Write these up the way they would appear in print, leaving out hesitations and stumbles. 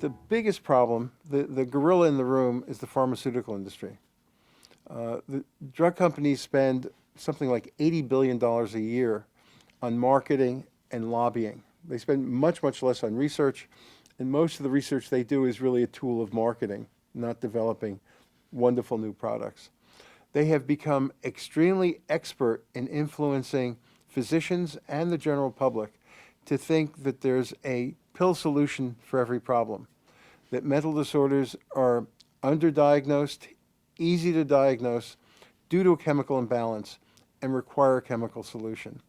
The biggest problem, the gorilla in the room, is the pharmaceutical industry. The drug companies spend something like $80 billion a year on marketing and lobbying. They spend much, much less on research, and most of the research they do is really a tool of marketing, not developing wonderful new products. They have become extremely expert in influencing physicians and the general public to think that there's a pill solution for every problem, that mental disorders are underdiagnosed, easy to diagnose due to a chemical imbalance, and require a chemical solution.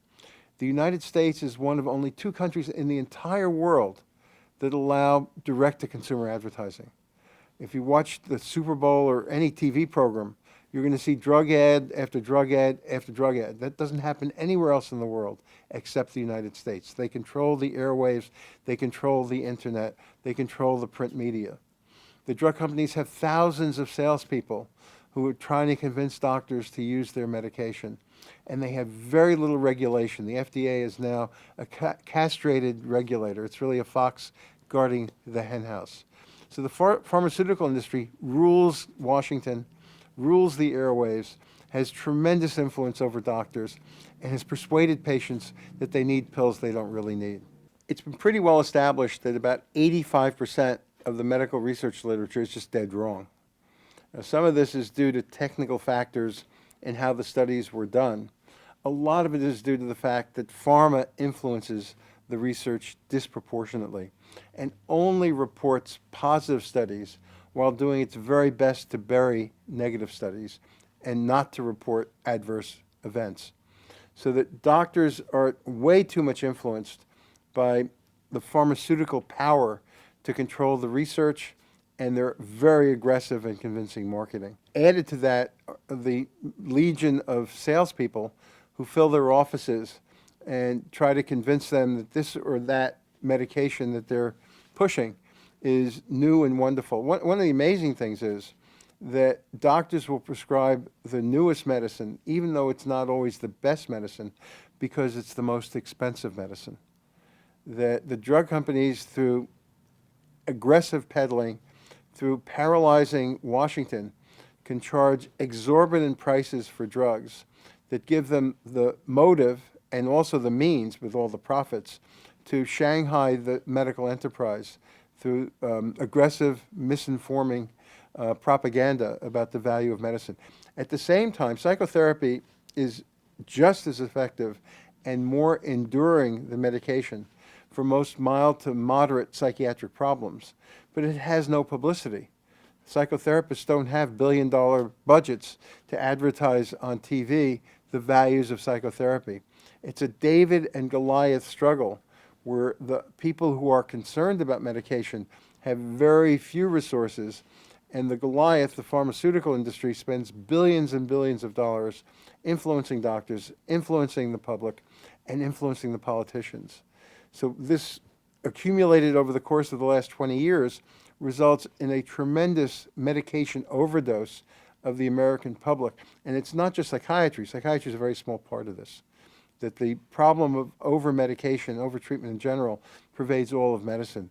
The United States is one of only 2 countries in the entire world that allow direct-to-consumer advertising. If you watch the Super Bowl or any TV program, you're going to see drug ad after drug ad after drug ad. That doesn't happen anywhere else in the world except the United States. They control the airwaves, they control the internet, they control the print media. The drug companies have thousands of salespeople who are trying to convince doctors to use their medication, and they have very little regulation. The FDA is now a castrated regulator. It's really a fox guarding the henhouse. So the pharmaceutical industry rules Washington, rules the airwaves, has tremendous influence over doctors, and has persuaded patients that they need pills they don't really need. It's been pretty well established that about 85% of the medical research literature is just dead wrong. Now, some of this is due to technical factors in how the studies were done. A lot of it is due to the fact that pharma influences the research disproportionately and only reports positive studies while doing its very best to bury negative studies and not to report adverse events. So that doctors are way too much influenced by the pharmaceutical power to control the research, and they're very aggressive and convincing marketing. Added to that, the legion of salespeople who fill their offices and try to convince them that this or that medication that they're pushing is new and wonderful. One of the amazing things is that doctors will prescribe the newest medicine, even though it's not always the best medicine, because it's the most expensive medicine. That the drug companies, through aggressive peddling, through paralyzing Washington, can charge exorbitant prices for drugs that give them the motive and also the means, with all the profits, to Shanghai the medical enterprise through aggressive, misinforming propaganda about the value of medicine. At the same time, psychotherapy is just as effective and more enduring than medication for most mild to moderate psychiatric problems, but it has no publicity. Psychotherapists don't have billion-dollar budgets to advertise on TV the values of psychotherapy. It's a David and Goliath struggle where the people who are concerned about medication have very few resources, and the Goliath, the pharmaceutical industry, spends billions and billions of dollars influencing doctors, influencing the public, and influencing the politicians. So this, accumulated over the course of the last 20 years, results in a tremendous medication overdose of the American public. And it's not just psychiatry. Psychiatry is a very small part of this. That the problem of over-medication, over-treatment in general, pervades all of medicine.